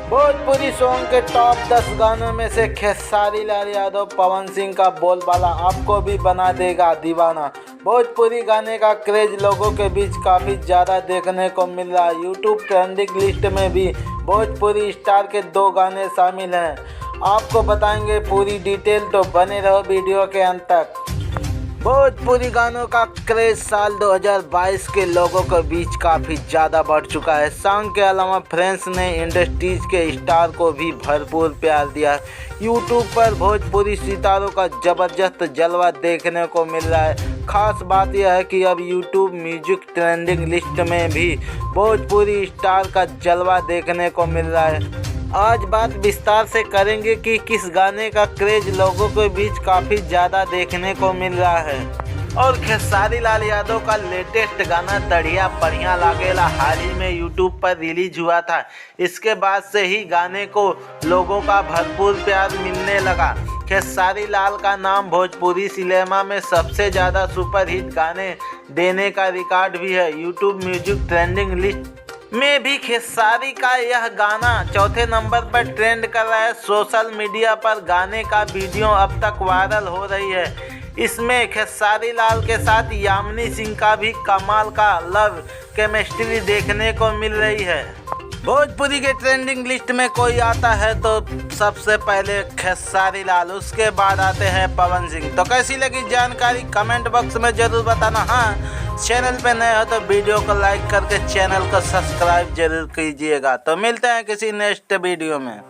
Bhojpuri song के top 10 गानों में से खेसारी लाल यादव पवन सिंह का बोलबाला आपको भी बना देगा दीवाना। भोजपुरी गाने का क्रेज लोगों के बीच काफ़ी ज़्यादा देखने को मिल रहा है। यूट्यूब ट्रेंडिंग लिस्ट में भी भोजपुरी स्टार के 2 गाने शामिल हैं। आपको बताएंगे पूरी डिटेल, तो बने रहो वीडियो के अंत तक। भोजपुरी गानों का क्रेज साल 2022 के लोगों के बीच काफ़ी ज़्यादा बढ़ चुका है। सॉन्ग के अलावा फ्रेंड्स ने इंडस्ट्रीज के स्टार को भी भरपूर प्यार दिया है। यूट्यूब पर भोजपुरी सितारों का ज़बरदस्त जलवा देखने को मिल रहा है। खास बात यह है कि अब यूट्यूब म्यूजिक ट्रेंडिंग लिस्ट में भी भोजपुरी स्टार का जलवा देखने को मिल रहा है। आज बात विस्तार से करेंगे कि किस गाने का क्रेज लोगों के बीच काफ़ी ज़्यादा देखने को मिल रहा है। और खेसारी लाल यादव का लेटेस्ट गाना दढ़िया बढ़िया लागेला हाल ही में यूट्यूब पर रिलीज हुआ था। इसके बाद से ही गाने को लोगों का भरपूर प्यार मिलने लगा। खेसारी लाल का नाम भोजपुरी सिनेमा में सबसे ज़्यादा सुपरहिट गाने देने का रिकॉर्ड भी है। यूट्यूब म्यूजिक ट्रेंडिंग लिस्ट में भी खेसारी का यह गाना चौथे नंबर पर ट्रेंड कर रहा है। सोशल मीडिया पर गाने का वीडियो अब तक वायरल हो रही है। इसमें खेसारी लाल के साथ यामिनी सिंह का भी कमाल का लव केमिस्ट्री देखने को मिल रही है। भोजपुरी के ट्रेंडिंग लिस्ट में कोई आता है तो सबसे पहले खेसारी लाल, उसके बाद आते हैं पवन सिंह। तो कैसी लगी जानकारी कमेंट बॉक्स में ज़रूर बताना। हाँ, चैनल पे नए हो तो वीडियो को लाइक करके चैनल को सब्सक्राइब जरूर कीजिएगा। तो मिलते हैं किसी नेक्स्ट वीडियो में।